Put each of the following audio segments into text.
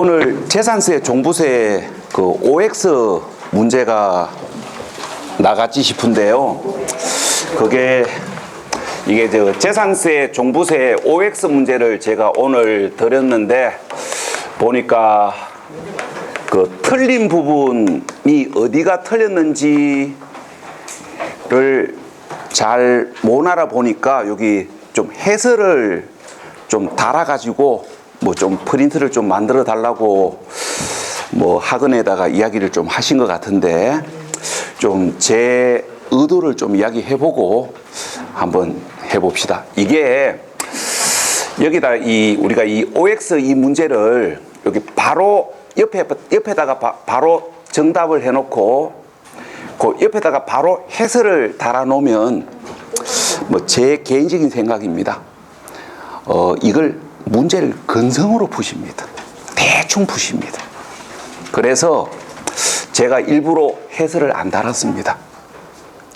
오늘 재산세, 종부세 그 OX 문제가 나갔지 싶은데요. 이게 재산세, 종부세 OX 문제를 제가 오늘 드렸는데 보니까 그 틀린 부분이 어디가 틀렸는지를 잘 못 알아보니까 여기 좀 해설을 좀 달아가지고 뭐 좀 프린트를 좀 만들어 달라고 뭐 학원에다가 이야기를 좀 하신 것 같은데 좀 제 의도를 좀 이야기해보고 한번 해봅시다. 이게 여기다 우리가 이 OX 이 문제를 여기 바로 옆에다가 바로 정답을 해놓고 그 옆에다가 바로 해설을 달아놓으면 뭐 제 개인적인 생각입니다. 이걸 문제를 근성으로 푸십니다. 대충 푸십니다. 그래서 제가 일부러 해설을 안 달았습니다.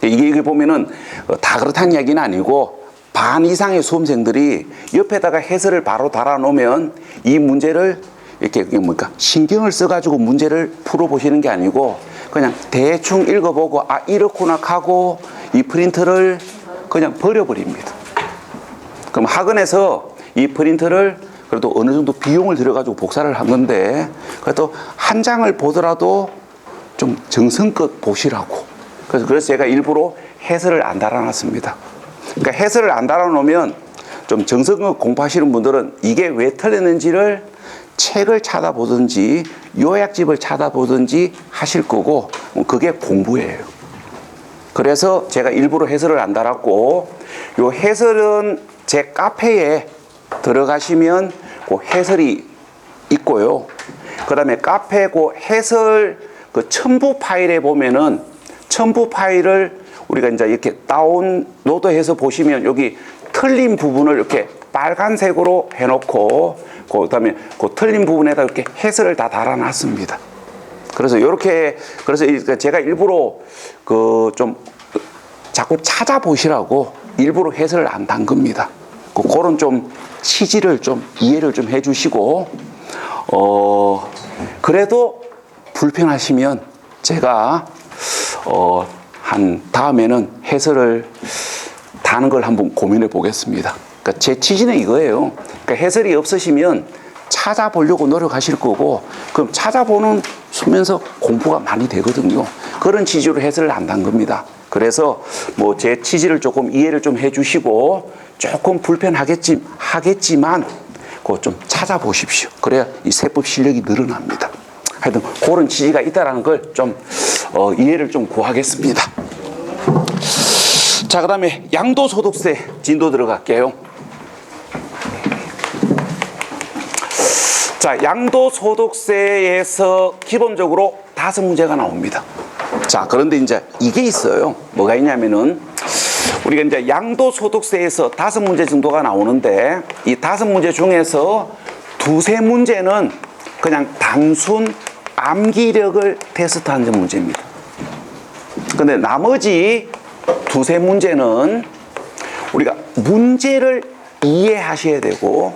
이게 보면은 다 그렇다는 이야기는 아니고 반 이상의 수험생들이 옆에다가 해설을 바로 달아놓으면 이 문제를 이렇게 신경을 써가지고 문제를 풀어보시는 게 아니고 그냥 대충 읽어보고 아 이렇구나 하고 이 프린트를 그냥 버려버립니다. 그럼 학원에서 이 프린트를 그래도 어느 정도 비용을 들여가지고 복사를 한 건데 그래도 한 장을 보더라도 좀 정성껏 보시라고. 그래서 제가 일부러 해설을 안 달아놨습니다. 그러니까 해설을 안 달아놓으면 좀 정성껏 공부하시는 분들은 이게 왜 틀렸는지를 책을 찾아보든지 요약집을 찾아보든지 하실 거고 그게 공부예요. 그래서 제가 일부러 해설을 안 달았고 요 해설은 제 카페에 들어가시면 그 해설이 있고요. 그 다음에 카페 그 해설 그 첨부 파일에 보면은 첨부 파일을 우리가 이제 이렇게 다운로드해서 보시면 여기 틀린 부분을 이렇게 빨간색으로 해놓고 그 다음에 그 틀린 부분에다 이렇게 해설을 다 달아놨습니다. 그래서 제가 일부러 좀 자꾸 찾아보시라고 일부러 해설을 안 단 겁니다. 그런 좀 취지를 좀 이해를 좀 해주시고 그래도 불편하시면 제가 한 다음에는 해설을 다는 걸 한번 고민해 보겠습니다. 그러니까 제 취지는 이거예요. 그러니까 해설이 없으시면 찾아보려고 노력하실 거고 그럼 찾아보면서 공부가 많이 되거든요. 그런 취지로 해설을 안 단 겁니다. 그래서 뭐 제 취지를 조금 이해를 좀 해주시고 조금 불편하겠지만 그거 좀 찾아보십시오. 그래야 이 세법 실력이 늘어납니다. 하여튼 그런 취지가 있다라는 걸 좀 이해를 좀 구하겠습니다. 자, 그 다음에 양도소득세 진도 들어갈게요. 자, 양도소득세에서 기본적으로 5문제가 나옵니다. 자, 그런데 이제 이게 있어요. 뭐가 있냐면은 우리가 이제 양도소득세에서 5문제 정도가 나오는데 이 5문제 중에서 2-3문제는 그냥 단순 암기력을 테스트하는 문제입니다. 근데 나머지 2-3문제는 우리가 문제를 이해하셔야 되고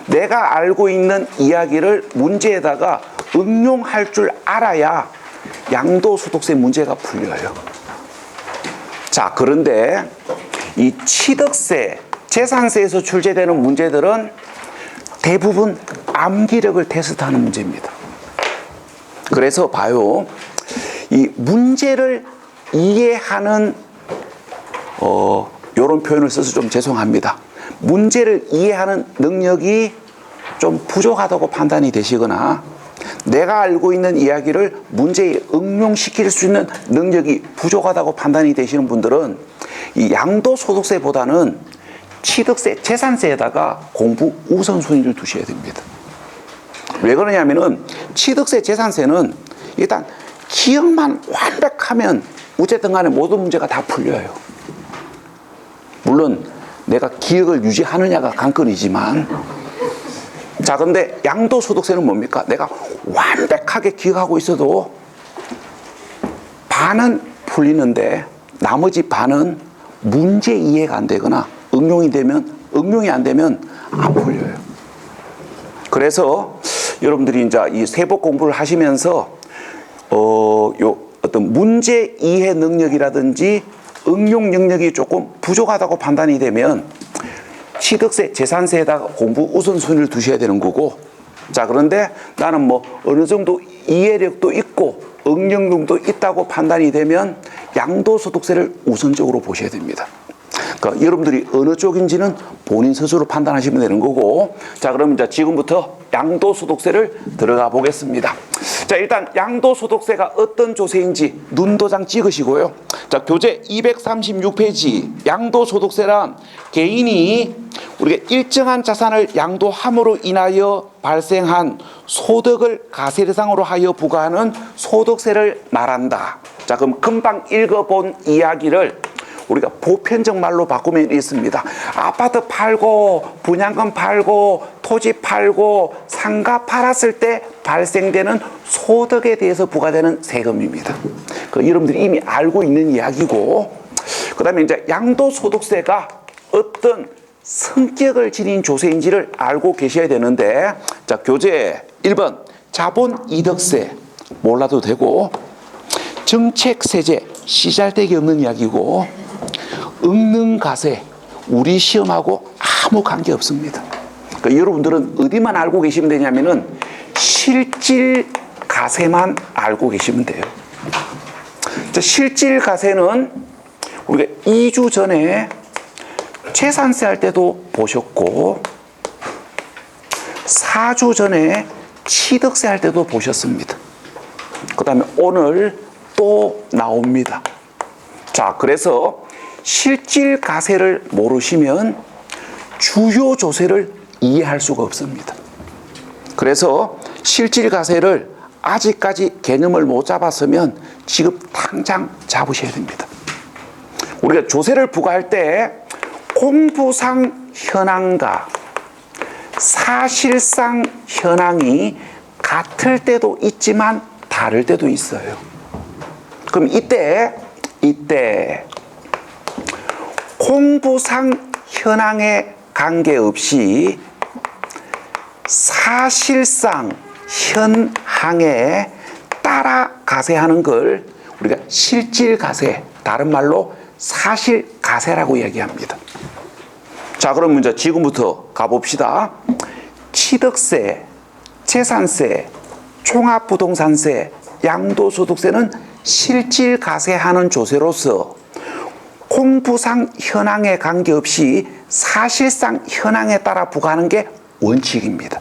내가 알고 있는 이야기를 문제에다가 응용할 줄 알아야 양도소득세 문제가 풀려요. 자, 그런데 이 취득세, 재산세에서 출제되는 문제들은 대부분 암기력을 테스트하는 문제입니다. 그래서 봐요. 이 문제를 이해하는 요런 표현을 써서 좀 죄송합니다. 문제를 이해하는 능력이 좀 부족하다고 판단이 되시거나 내가 알고 있는 이야기를 문제에 응용시킬 수 있는 능력이 부족하다고 판단이 되시는 분들은 이 양도소득세보다는 취득세, 재산세에다가 공부 우선순위를 두셔야 됩니다. 왜 그러냐면은 취득세, 재산세는 일단 기억만 완벽하면 어쨌든 간에 모든 문제가 다 풀려요. 물론 내가 기억을 유지하느냐가 관건이지만 자, 근데 양도소득세는 뭡니까? 내가 완벽하게 기억하고 있어도 반은 풀리는데 나머지 반은 문제 이해가 안 되거나 응용이 안 되면 안 풀려요. 그래서 여러분들이 이제 이 세법 공부를 하시면서 요 어떤 문제 이해 능력이라든지 응용 능력이 조금 부족하다고 판단이 되면 취득세, 재산세에다가 공부 우선순위를 두셔야 되는 거고, 자, 그런데 나는 뭐 어느 정도 이해력도 있고 응용력도 있다고 판단이 되면 양도소득세를 우선적으로 보셔야 됩니다. 그러니까 여러분들이 어느 쪽인지는 본인 스스로 판단하시면 되는 거고, 자, 그럼 이제 지금부터 양도소득세를 들어가 보겠습니다. 자, 일단 양도소득세가 어떤 조세인지 눈도장 찍으시고요. 자, 교재 236페이지 양도소득세란 개인이 우리가 일정한 자산을 양도함으로 인하여 발생한 소득을 가세 대상으로 하여 부과하는 소득세를 말한다. 자, 그럼 금방 읽어본 이야기를 우리가 보편적 말로 바꾸면 있습니다. 아파트 팔고 분양권 팔고 토지 팔고 상가 팔았을 때 발생되는 소득에 대해서 부과되는 세금입니다. 그 여러분들이 이미 알고 있는 이야기고, 그 다음에 이제 양도소득세가 어떤 성격을 지닌 조세인지를 알고 계셔야 되는데, 자, 교재 1번 자본이득세 몰라도 되고, 정책세제 시잘데기 없는 이야기고, 응능가세 우리 시험하고 아무 관계 없습니다. 그러니까 여러분들은 어디만 알고 계시면 되냐면은 실질가세만 알고 계시면 돼요. 자, 실질가세는 우리가 2주 전에 재산세 할 때도 보셨고 4주 전에 취득세 할 때도 보셨습니다. 그 다음에 오늘 또 나옵니다. 자, 그래서 실질가세를 모르시면 주요 조세를 이해할 수가 없습니다. 그래서 실질가세를 아직까지 개념을 못 잡았으면 지금 당장 잡으셔야 됩니다. 우리가 조세를 부과할 때 공부상 현황과 사실상 현황이 같을 때도 있지만 다를 때도 있어요. 그럼 이때 공부상 현황에 관계없이 사실상 현황에 따라 가세하는 걸 우리가 실질가세, 다른 말로 사실가세라고 얘기합니다. 자, 그럼 이제 지금부터 가봅시다. 취득세, 재산세, 종합부동산세, 양도소득세는 실질가세하는 조세로서 공부상 현황에 관계없이 사실상 현황에 따라 부과하는 게 원칙입니다.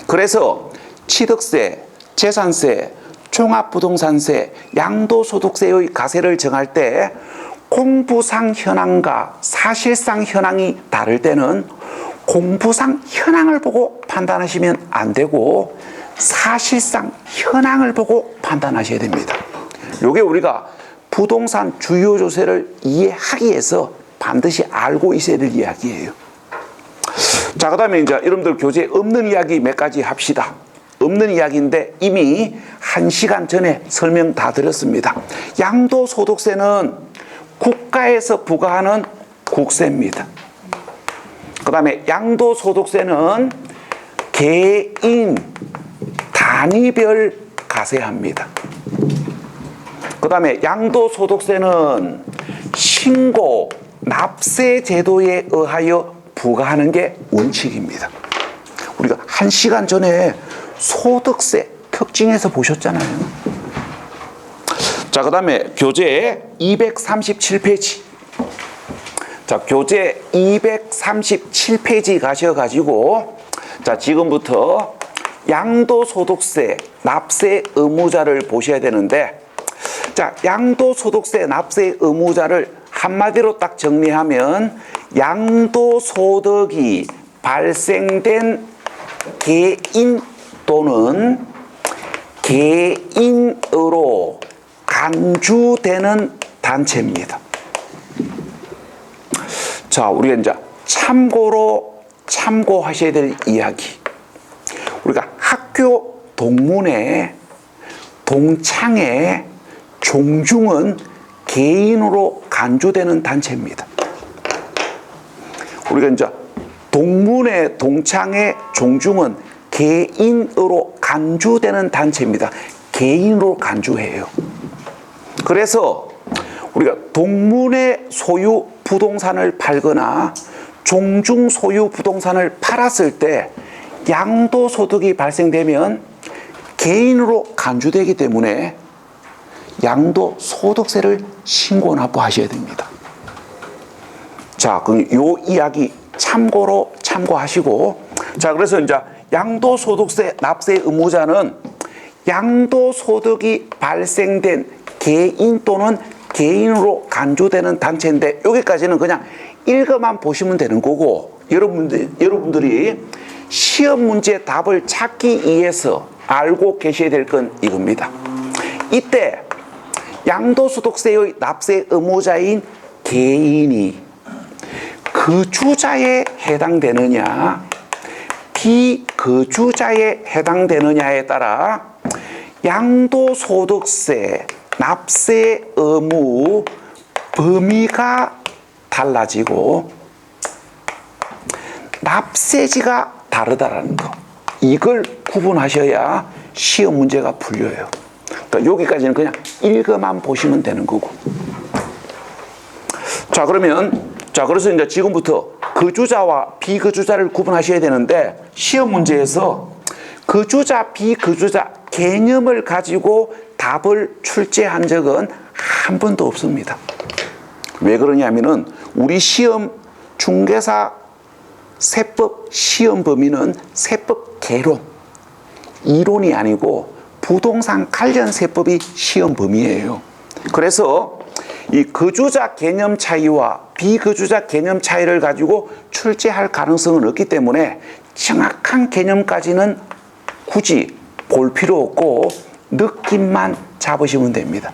그래서 취득세, 재산세, 종합부동산세, 양도소득세의 가세를 정할 때 공부상 현황과 사실상 현황이 다를 때는 공부상 현황을 보고 판단하시면 안 되고 사실상 현황을 보고 판단하셔야 됩니다. 요게 우리가 부동산 주요 조세를 이해하기 위해서 반드시 알고 있어야 될 이야기예요. 자, 그 다음에 이제 여러분들 교재에 없는 이야기 몇 가지 합시다. 없는 이야기인데 이미 1시간 전에 설명 다 드렸습니다. 양도소득세는 국가에서 부과하는 국세입니다. 그 다음에 양도소득세는 개인 단위별 가세합니다. 그 다음에 양도소득세는 신고, 납세 제도에 의하여 부과하는 게 원칙입니다. 우리가 1시간 전에 소득세 특징에서 보셨잖아요. 자, 그 다음에 교재 237페이지. 자, 교재 237페이지 가셔가지고, 자, 지금부터 양도소득세 납세 의무자를 보셔야 되는데, 자, 양도소득세 납세 의무자를 한마디로 딱 정리하면 양도소득이 발생된 개인 또는 개인으로 간주되는 단체입니다. 자, 우리가 이제 참고하셔야 될 이야기. 우리가 학교 동문회, 동창회, 종중은 개인으로 간주되는 단체입니다. 우리가 이제 동문회, 동창회, 종중은 개인으로 간주되는 단체입니다. 개인으로 간주해요. 그래서 우리가 동문의 소유 부동산을 팔거나 종중 소유 부동산을 팔았을 때 양도소득이 발생되면 개인으로 간주되기 때문에 양도소득세를 신고 납부하셔야 됩니다. 자, 그럼 요 이야기 참고하시고, 자, 그래서 이제 양도소득세 납세 의무자는 양도소득이 발생된 개인 또는 개인으로 간주되는 단체인데, 여기까지는 그냥 읽어만 보시면 되는 거고, 여러분들이 시험 문제 답을 찾기 위해서 알고 계셔야 될 건 이겁니다. 이때 양도소득세의 납세 의무자인 개인이 거주자에 해당되느냐 비거주자에 해당되느냐에 따라 양도소득세 납세 의무 범위가 달라지고 납세지가 다르다라는 거, 이걸 구분하셔야 시험 문제가 풀려요. 그러니까 여기까지는 그냥 읽어만 보시면 되는 거고. 자, 그래서 이제 지금부터 거주자와 비거주자를 구분하셔야 되는데, 시험 문제에서 거주자, 비거주자 개념을 가지고 답을 출제한 적은 한 번도 없습니다. 왜 그러냐면은 우리 시험 중개사 세법 시험 범위는 세법 개론, 이론이 아니고 부동산 관련 세법이 시험 범위예요. 그래서 이 거주자 개념 차이와 비거주자 개념 차이를 가지고 출제할 가능성은 없기 때문에 정확한 개념까지는 굳이 볼 필요 없고 느낌만 잡으시면 됩니다.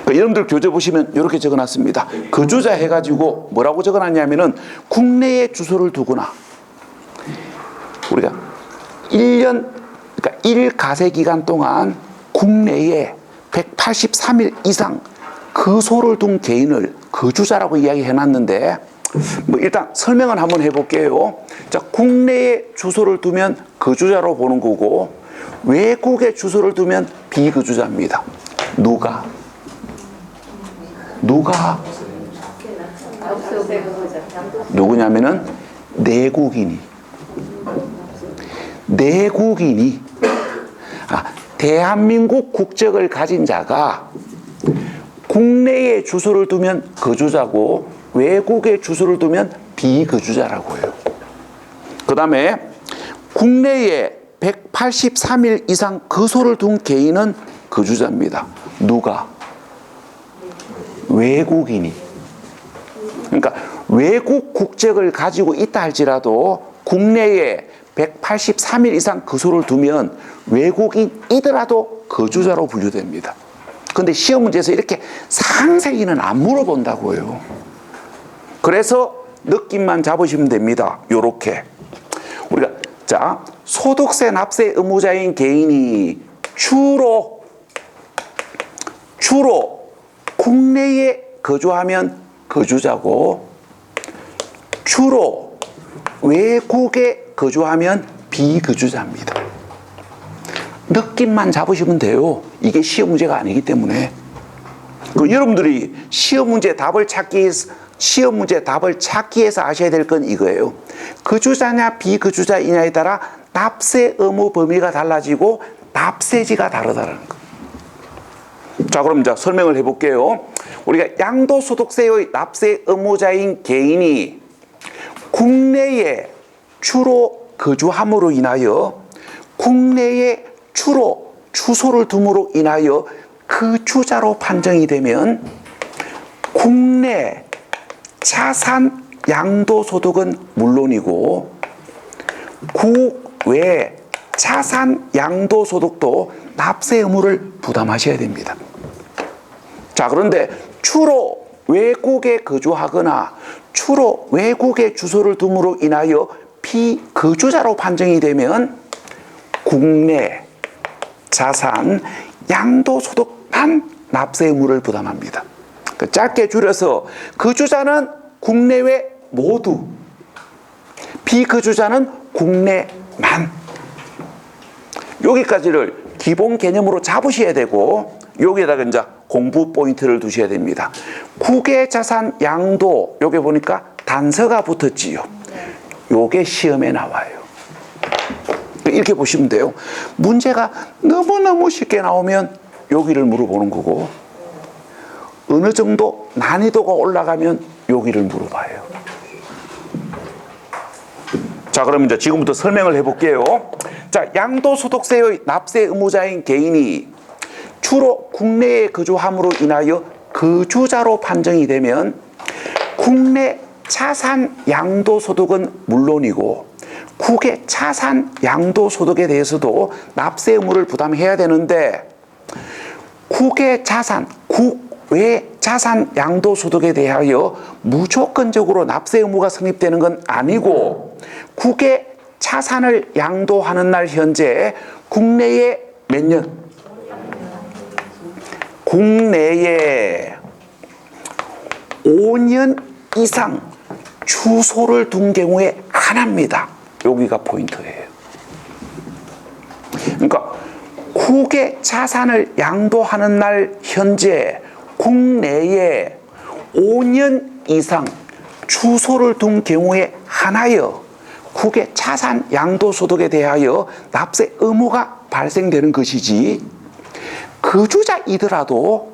여러분들 교재 보시면 이렇게 적어놨습니다. 거주자 해가지고 뭐라고 적어놨냐면은 국내에 주소를 두거나 우리가 1년, 그러니까 1가세 기간 동안 국내에 183일 이상 거소를 둔 개인을 거주자라고 이야기해놨는데, 뭐 일단 설명을 한번 해볼게요. 자, 국내에 주소를 두면 거주자로 보는 거고, 외국에 주소를 두면 비거주자입니다. 누구냐면은 내국인이 대한민국 국적을 가진 자가 국내에 주소를 두면 거주자고 외국에 주소를 두면 비거주자라고 해요. 그 다음에 국내에 183일 이상 거소를 둔 개인은 거주자입니다. 외국인이. 그러니까 외국 국적을 가지고 있다 할지라도 국내에 183일 이상 거소를 두면 외국인이더라도 거주자로 분류됩니다. 그런데 시험 문제에서 이렇게 상세히는 안 물어본다고요. 그래서 느낌만 잡으시면 됩니다. 요렇게 우리가, 자, 소득세 납세 의무자인 개인이 주로 국내에 거주하면 거주자고 주로 외국에 거주하면 비거주자입니다. 느낌만 잡으시면 돼요. 이게 시험 문제가 아니기 때문에. 여러분들이 시험 문제 답을 찾기 위해서 아셔야 될 건 이거예요. 거주자냐 비거주자이냐에 따라 납세 의무 범위가 달라지고 납세지가 다르다는 거. 자, 그럼 이제 설명을 해볼게요. 우리가 양도소득세의 납세 의무자인 개인이 국내에 주로 거주함으로 인하여 국내에 주로 주소를 둠으로 인하여 거주자로 판정이 되면 국내 자산 양도소득은 물론이고 국외 자산 양도소득도 납세 의무를 부담하셔야 됩니다. 자, 그런데 주로 외국에 거주하거나 주로 외국에 주소를 둠으로 인하여 비거주자로 판정이 되면 국내 자산 양도소득만 납세 의무를 부담합니다. 짧게 줄여서 거주자는 국내외 모두, 비거주자는 국내만. 여기까지를 기본 개념으로 잡으셔야 되고 여기에다가 이제 공부 포인트를 두셔야 됩니다. 국외자산 양도 요게 보니까 단서가 붙었지요. 요게 시험에 나와요. 이렇게 보시면 돼요. 문제가 너무너무 쉽게 나오면 여기를 물어보는 거고 어느 정도 난이도가 올라가면 여기를 물어봐요. 자, 그럼 이제 지금부터 설명을 해볼게요. 자, 양도소득세의 납세 의무자인 개인이 주로 국내에 거주함으로 인하여 거주자로 판정이 되면 국내 자산 양도소득은 물론이고 국외 자산 양도소득에 대해서도 납세 의무를 부담해야 되는데 국외 자산, 국외 자산 양도소득에 대하여 무조건적으로 납세 의무가 성립되는 건 아니고 국외 자산을 양도하는 날 현재 국내에 몇 년? 국내에 5년 이상 주소를 둔 경우에 하나입니다. 여기가 포인트예요. 그러니까 국외 자산을 양도하는 날 현재 국내에 5년 이상 주소를 둔 경우에 하나여 국외 자산 양도소득에 대하여 납세 의무가 발생되는 것이지 거주자이더라도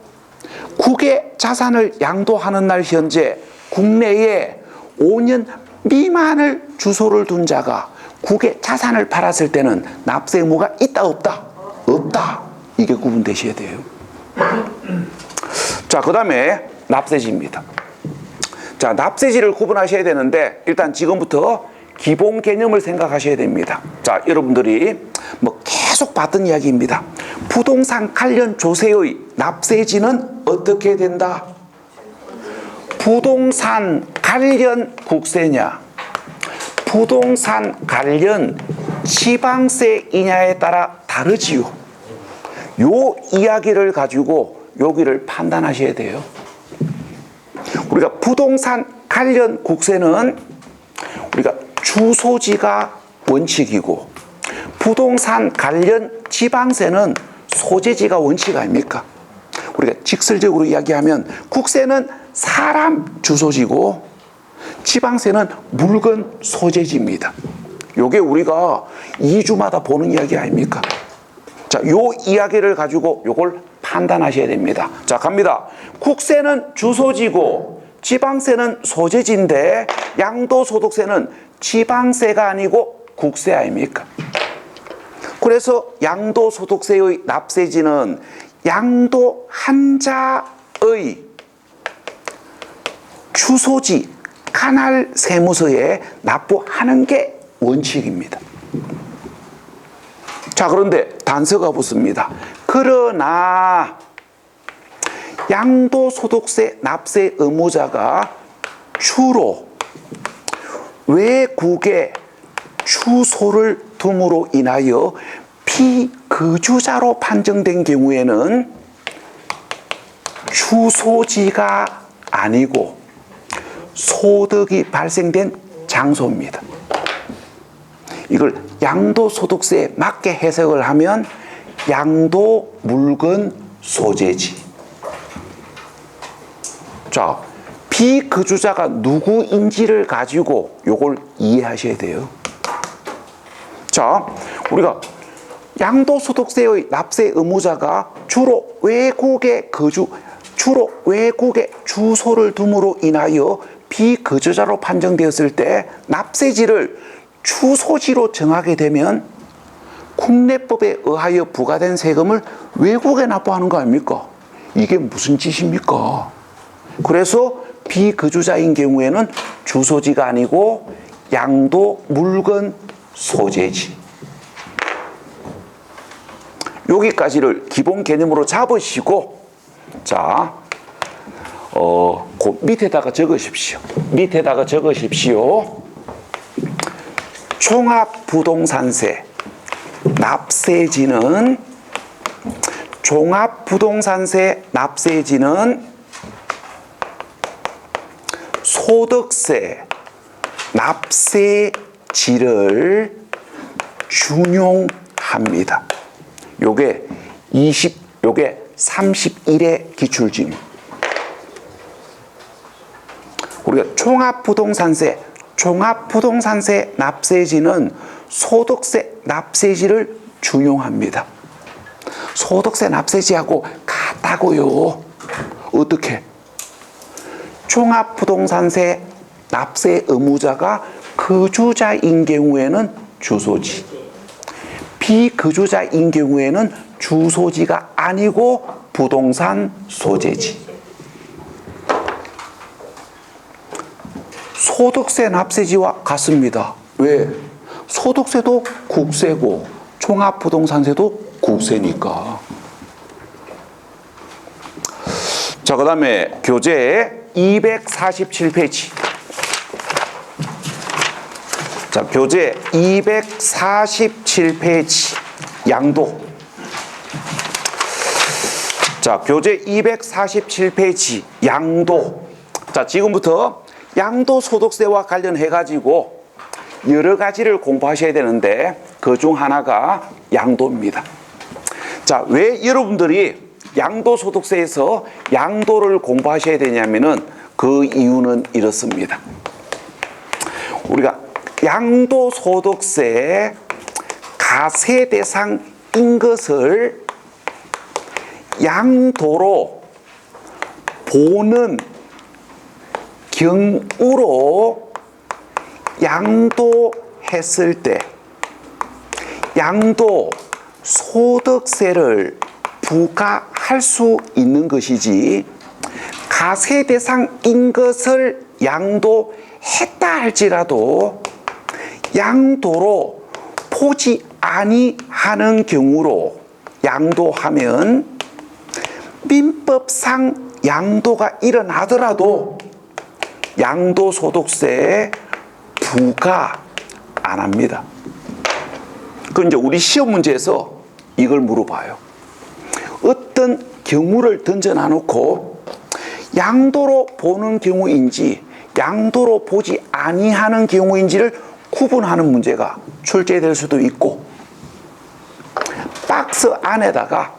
국외 자산을 양도하는 날 현재 국내에 5년 미만을 주소를 둔 자가 국외 자산을 팔았을 때는 납세 의무가 있다 없다? 없다. 이게 구분되셔야 돼요. 자, 그 다음에 납세지입니다. 자, 납세지를 구분하셔야 되는데 일단 지금부터 기본 개념을 생각하셔야 됩니다. 자, 여러분들이 뭐 계속 봤던 이야기입니다. 부동산 관련 조세의 납세지는 어떻게 된다? 부동산 관련 국세냐, 부동산 관련 지방세이냐에 따라 다르지요. 요 이야기를 가지고 여기를 판단하셔야 돼요. 우리가 부동산 관련 국세는 우리가 주소지가 원칙이고 부동산 관련 지방세는 소재지가 원칙 아닙니까? 우리가 직설적으로 이야기하면 국세는 사람 주소지고 지방세는 물건 소재지입니다. 요게 우리가 2주마다 보는 이야기 아닙니까? 자, 요 이야기를 가지고 요걸 판단하셔야 됩니다. 자, 갑니다. 국세는 주소지고 지방세는 소재지인데 양도소득세는 지방세가 아니고 국세 아닙니까? 그래서 양도소득세의 납세지는 양도한자의 주소지 관할 세무서에 납부하는 게 원칙입니다. 자, 그런데 단서가 붙습니다. 그러나 양도소득세 납세 의무자가 주로 외국에 주소를 둠으로 인하여 피거주자로 판정된 경우에는 주소지가 아니고 소득이 발생된 장소입니다. 이걸 양도소득세에 맞게 해석을 하면 양도 물건 소재지. 자, 피거주자가 누구인지를 가지고 요걸 이해하셔야 돼요. 자, 우리가 양도소득세의 납세 의무자가 주로 외국에 주소를 둠으로 인하여 피거주자로 판정되었을 때 납세지를 주소지로 정하게 되면 국내법에 의하여 부과된 세금을 외국에 납부하는 거 아닙니까? 이게 무슨 짓입니까? 그래서 피거주자인 경우에는 주소지가 아니고 양도 물건 소재지. 여기까지를 기본 개념으로 잡으시고, 자, 그 밑에다가 적으십시오. 밑에다가 적으십시오. 종합부동산세 납세지는 소득세 납세지를 준용합니다. 요게 31의 기출짐. 우리가 종합부동산세 납세지는 소득세 납세지를 준용합니다. 소득세 납세지하고 같다고요. 어떻게? 종합부동산세 납세 의무자가 거주자인 경우에는 주소지, 비거주자인 경우에는 주소지가 아니고 부동산 소재지. 소득세 납세지와 같습니다. 왜? 소득세도 국세고 종합부동산세도 국세니까. 자, 그 다음에 교재 247페이지. 자, 교재 247페이지. 양도. 자, 교재 247페이지. 양도. 자, 지금부터 양도소득세와 관련해가지고 여러 가지를 공부하셔야 되는데 그 중 하나가 양도입니다. 자, 왜 여러분들이 양도소득세에서 양도를 공부하셔야 되냐면은 그 이유는 이렇습니다. 우리가 양도소득세 가세 대상인 것을 양도로 보는 경우로 양도했을 때 양도소득세를 부과할 수 있는 것이지, 가세 대상인 것을 양도했다 할지라도 양도로 보지 아니하는 경우로 양도하면 민법상 양도가 일어나더라도 양도소득세 부과 안 합니다. 그 이제 우리 시험 문제에서 이걸 물어봐요. 어떤 경우를 던져놔 놓고 양도로 보는 경우인지 양도로 보지 아니하는 경우인지를 구분하는 문제가 출제될 수도 있고, 박스 안에다가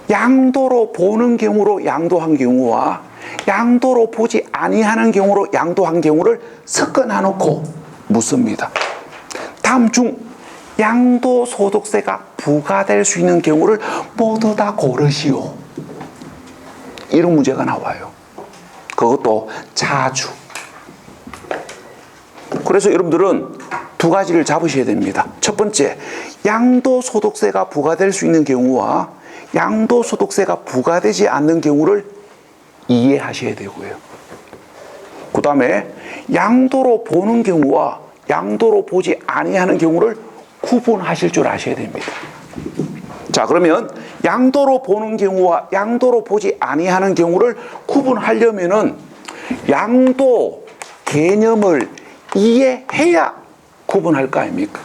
양도로 보는 경우로 양도한 경우와 양도로 보지 아니하는 경우로 양도한 경우를 섞어놔 놓고 묻습니다. 다음 중 양도소득세가 부과될 수 있는 경우를 모두 다 고르시오. 이런 문제가 나와요. 그것도 자주. 그래서 여러분들은 두 가지를 잡으셔야 됩니다. 첫 번째, 양도소득세가 부과될 수 있는 경우와 양도소득세가 부과되지 않는 경우를 이해하셔야 되고요. 그 다음에 양도로 보는 경우와 양도로 보지 아니하는 경우를 구분하실 줄 아셔야 됩니다. 자, 그러면 양도로 보는 경우와 양도로 보지 아니하는 경우를 구분하려면은 양도 개념을 이해해야 구분할 거 아닙니까?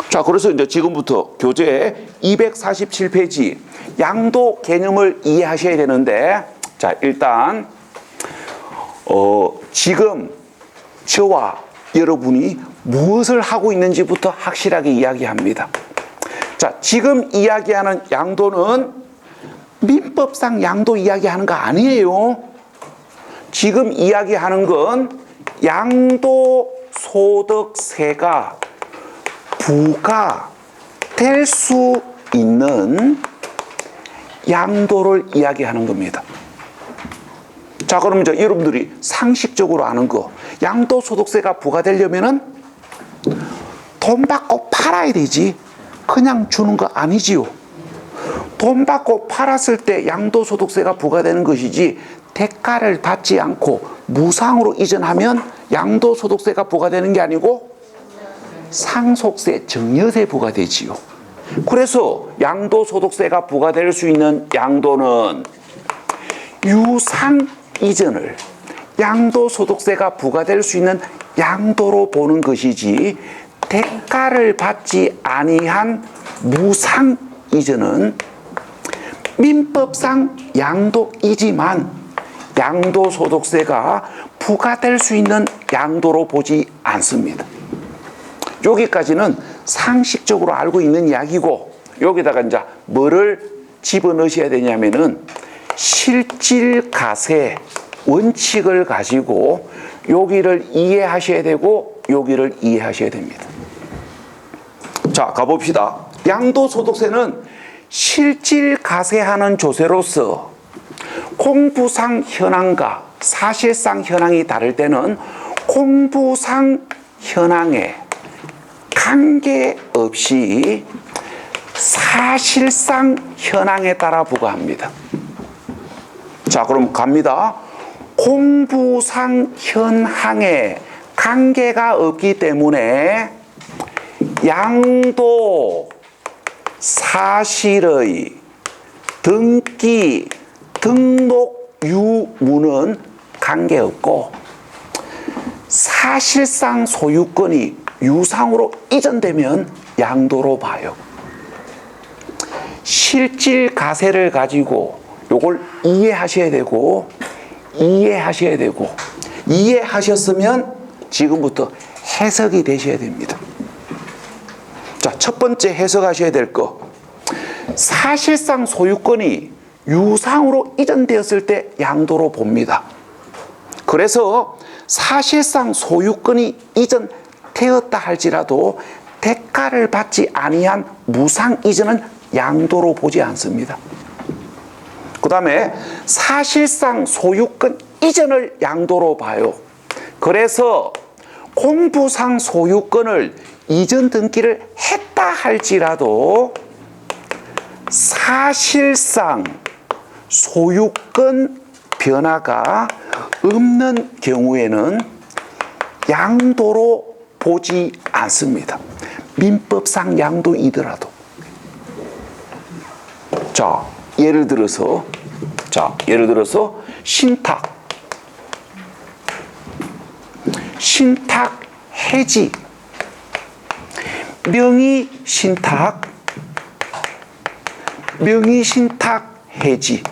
자, 그래서 이제 지금부터 교재 247페이지 양도 개념을 이해하셔야 되는데, 자, 일단 지금 저와 여러분이 무엇을 하고 있는지부터 확실하게 이야기합니다. 자, 지금 이야기하는 양도는 민법상 양도 이야기하는 거 아니에요. 지금 이야기하는 건 양도소득세가 부과될 수 있는 양도를 이야기하는 겁니다. 자, 그럼 이제 여러분들이 상식적으로 아는 거, 양도소득세가 부과되려면은 돈 받고 팔아야 되지 그냥 주는 거 아니지요. 돈 받고 팔았을 때 양도소득세가 부과되는 것이지, 대가를 받지 않고 무상으로 이전하면 양도소득세가 부과되는 게 아니고 상속세, 증여세 부과되지요. 그래서 양도소득세가 부과될 수 있는 양도는 유상 이전을 양도소득세가 부과될 수 있는 양도로 보는 것이지, 대가를 받지 아니한 무상 이전은 민법상 양도이지만 양도소득세가 부과될 수 있는 양도로 보지 않습니다. 여기까지는 상식적으로 알고 있는 이야기고, 여기다가 이제 뭐를 집어넣으셔야 되냐면은 실질가세 원칙을 가지고 여기를 이해하셔야 되고 여기를 이해하셔야 됩니다. 자, 가봅시다. 양도소득세는 실질가세하는 조세로서 공부상 현황과 사실상 현황이 다를 때는 공부상 현황에 관계없이 사실상 현황에 따라 부과합니다. 자, 그럼 갑니다. 공부상 현황에 관계가 없기 때문에 양도 사실의 등기 등록 유무는 관계없고 사실상 소유권이 유상으로 이전되면 양도로 봐요. 실질가세를 가지고 요걸 이해하셔야 되고 이해하셨으면 지금부터 해석이 되셔야 됩니다. 자, 첫 번째 해석하셔야 될 거. 사실상 소유권이 유상으로 이전되었을 때 양도로 봅니다. 그래서 사실상 소유권이 이전되었다 할지라도 대가를 받지 아니한 무상 이전은 양도로 보지 않습니다. 그 다음에 사실상 소유권 이전을 양도로 봐요. 그래서 공부상 소유권을 이전 등기를 했다 할지라도 사실상 소유권 변화가 없는 경우에는 양도로 보지 않습니다. 민법상 양도이더라도. 자, 예를 들어서 신탁 해지, 명의신탁 해지,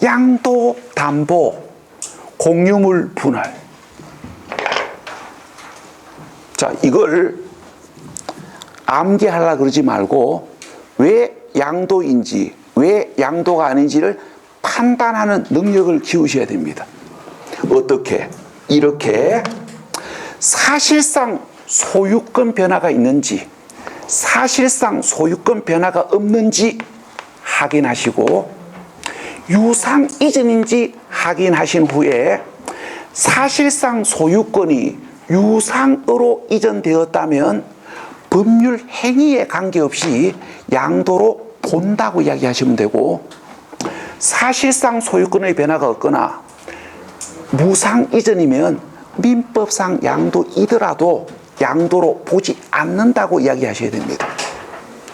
양도 담보, 공유물 분할. 자, 이걸 암기하려고 그러지 말고 왜 양도인지 왜 양도가 아닌지를 판단하는 능력을 키우셔야 됩니다. 어떻게? 이렇게 사실상 소유권 변화가 있는지 사실상 소유권 변화가 없는지 확인하시고 유상 이전인지 확인하신 후에 사실상 소유권이 유상으로 이전되었다면 법률 행위에 관계없이 양도로 본다고 이야기하시면 되고, 사실상 소유권의 변화가 없거나 무상 이전이면 민법상 양도이더라도 양도로 보지 않는다고 이야기하셔야 됩니다.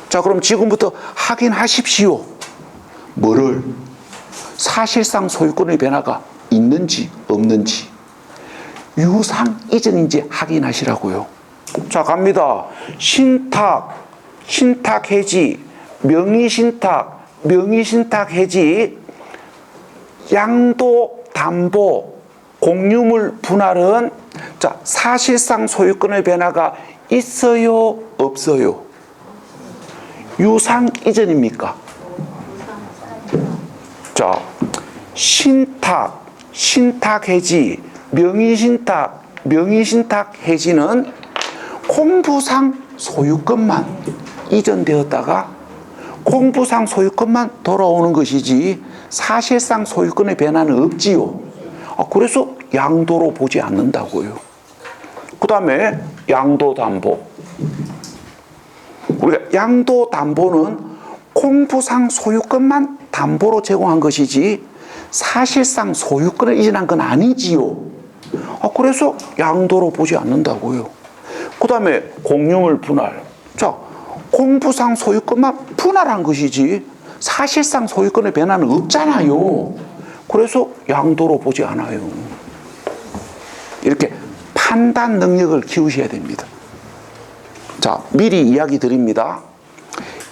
자, 그럼 지금부터 확인하십시오. 뭐를? 사실상 소유권의 변화가 있는지 없는지, 유상 이전인지 확인하시라고요. 자, 갑니다. 신탁 해지, 명의신탁 해지, 양도 담보, 공유물 분할은 자, 사실상 소유권의 변화가 있어요, 없어요? 유상 이전입니까? 자, 신탁 해지, 명의신탁 해지는 공부상 소유권만 이전되었다가 공부상 소유권만 돌아오는 것이지 사실상 소유권의 변화는 없지요. 그래서 양도로 보지 않는다고요. 그 다음에 양도담보. 우리가 양도담보는 공부상 소유권만 담보로 제공한 것이지 사실상 소유권을 이전한 건 아니지요. 그래서 양도로 보지 않는다고요. 그 다음에 공유물 분할. 자, 공부상 소유권만 분할한 것이지 사실상 소유권의 변화는 없잖아요. 그래서 양도로 보지 않아요. 이렇게 판단 능력을 키우셔야 됩니다. 자, 미리 이야기 드립니다.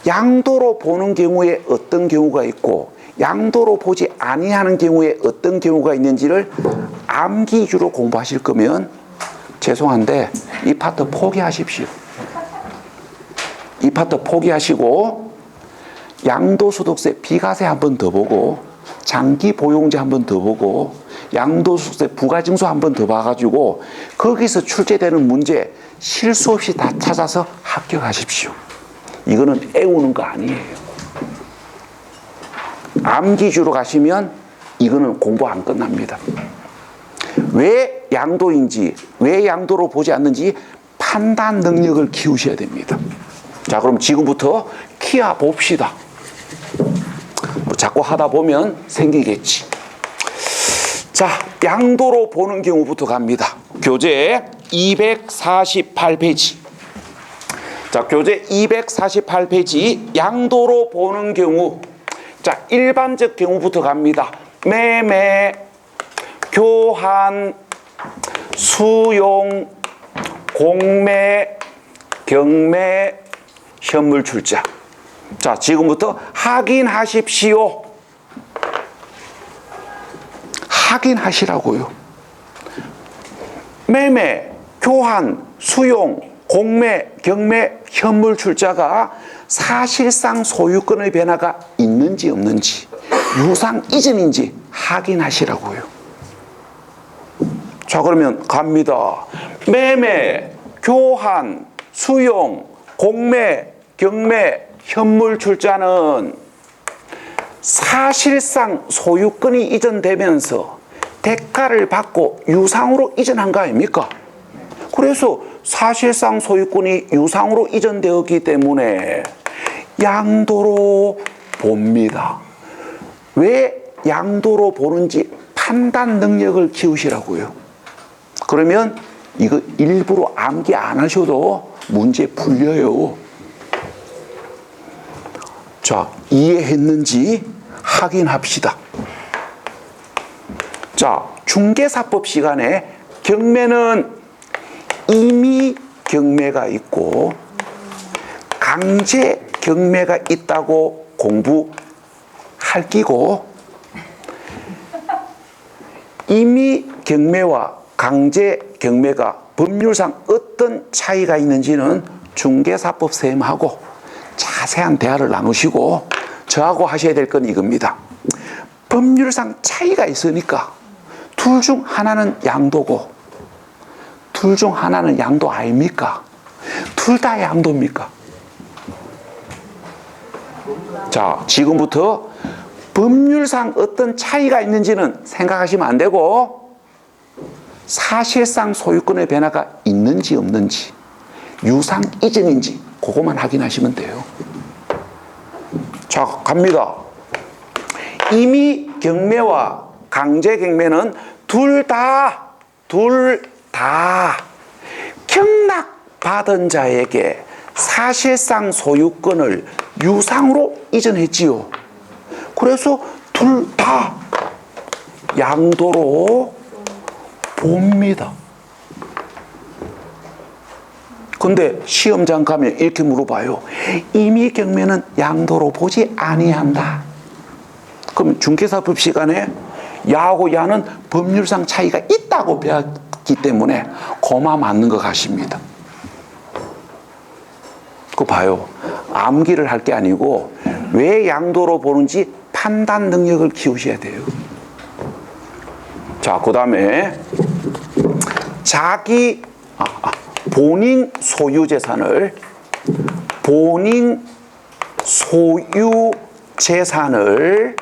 양도로 보는 경우에 어떤 경우가 있고 양도로 보지 아니하는 경우에 어떤 경우가 있는지를 암기주로 공부하실 거면 죄송한데 이 파트 포기하십시오. 이 파트 포기하시고 양도소득세 비과세 한 번 더 보고 장기 보용제 한 번 더 보고 양도소득세 부가징수 한 번 더 봐가지고 거기서 출제되는 문제 실수 없이 다 찾아서 합격하십시오. 이거는 애우는 거 아니에요. 암기주로 가시면 이거는 공부 안 끝납니다. 왜 양도인지, 왜 양도로 보지 않는지 판단 능력을 키우셔야 됩니다. 자, 그럼 지금부터 키워 봅시다. 뭐 자꾸 하다 보면 생기겠지. 자, 양도로 보는 경우부터 갑니다. 교재 248페이지. 자, 교재 248페이지 양도로 보는 경우. 자, 일반적 경우부터 갑니다. 매매, 교환, 수용, 공매, 경매, 현물 출자. 자, 지금부터 확인하십시오. 확인하시라고요. 매매, 교환, 수용, 공매, 경매, 현물 출자가 사실상 소유권의 변화가 있는지 없는지, 유상 이전인지 확인하시라고요. 자, 그러면 갑니다. 매매, 교환, 수용, 공매, 경매, 현물 출자는 사실상 소유권이 이전되면서 대가를 받고 유상으로 이전한 거 아닙니까? 그래서 사실상 소유권이 유상으로 이전되었기 때문에 양도로 봅니다. 왜 양도로 보는지 판단 능력을 키우시라고요. 그러면 이거 일부러 암기 안 하셔도 문제 풀려요. 자, 이해했는지 확인합시다. 자, 중개사법 시간에 경매는 임의 경매가 있고 강제 경매가 있다고 공부할 끼고, 임의 경매와 강제 경매가 법률상 어떤 차이가 있는지는 중개사법 선생님하고 자세한 대화를 나누시고 저하고 하셔야 될 건 이겁니다. 법률상 차이가 있으니까 둘 중 하나는 양도고 둘 중 하나는 양도 아닙니까? 둘 다 양도입니까? 자, 지금부터 법률상 어떤 차이가 있는지는 생각하시면 안 되고 사실상 소유권의 변화가 있는지 없는지, 유상 이전인지 그것만 확인하시면 돼요. 자, 갑니다. 임의 경매와 강제 경매는 둘 다 경락받은 자에게 사실상 소유권을 유상으로 이전했지요. 그래서 둘 다 양도로 봅니다. 근데 시험장 가면 이렇게 물어봐요. 임의 경매는 양도로 보지 아니한다. 그럼 중개사법 시간에 야하고 야는 법률상 차이가 있다고 배웠기 때문에 고마 맞는 것 같습니다. 그거 봐요. 암기를 할 게 아니고 왜 양도로 보는지 판단 능력을 키우셔야 돼요. 자, 그 다음에 본인 소유 재산을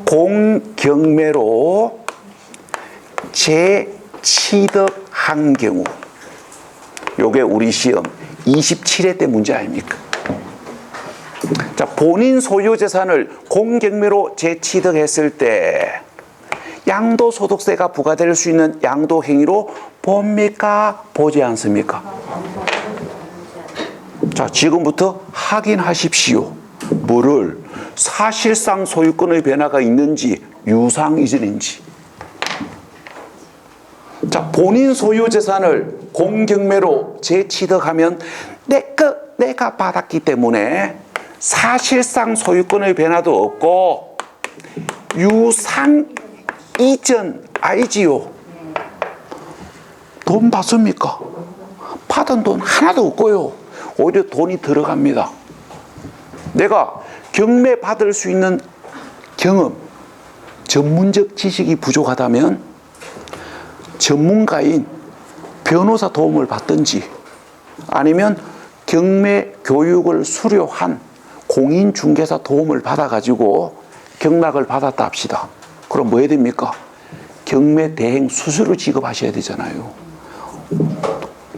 공경매로 재취득한 경우, 요게 우리 시험 27회 때 문제 아닙니까? 자, 본인 소유 재산을 공경매로 재취득했을 때 양도소득세가 부과될 수 있는 양도행위로 봅니까? 보지 않습니까? 자, 지금부터 확인하십시오. 뭐를? 사실상 소유권의 변화가 있는지 유상 이전인지. 자, 본인 소유 재산을 공경매로 재취득하면 내가 받았기 때문에 사실상 소유권의 변화도 없고 유상 이전 아니지요. 돈 받습니까? 받은 돈 하나도 없고요. 오히려 돈이 들어갑니다. 내가 경매 받을 수 있는 경험, 전문적 지식이 부족하다면 전문가인 변호사 도움을 받든지 아니면 경매 교육을 수료한 공인중개사 도움을 받아가지고 경락을 받았다 합시다. 그럼 뭐 해야 됩니까? 경매 대행 수수료 지급하셔야 되잖아요.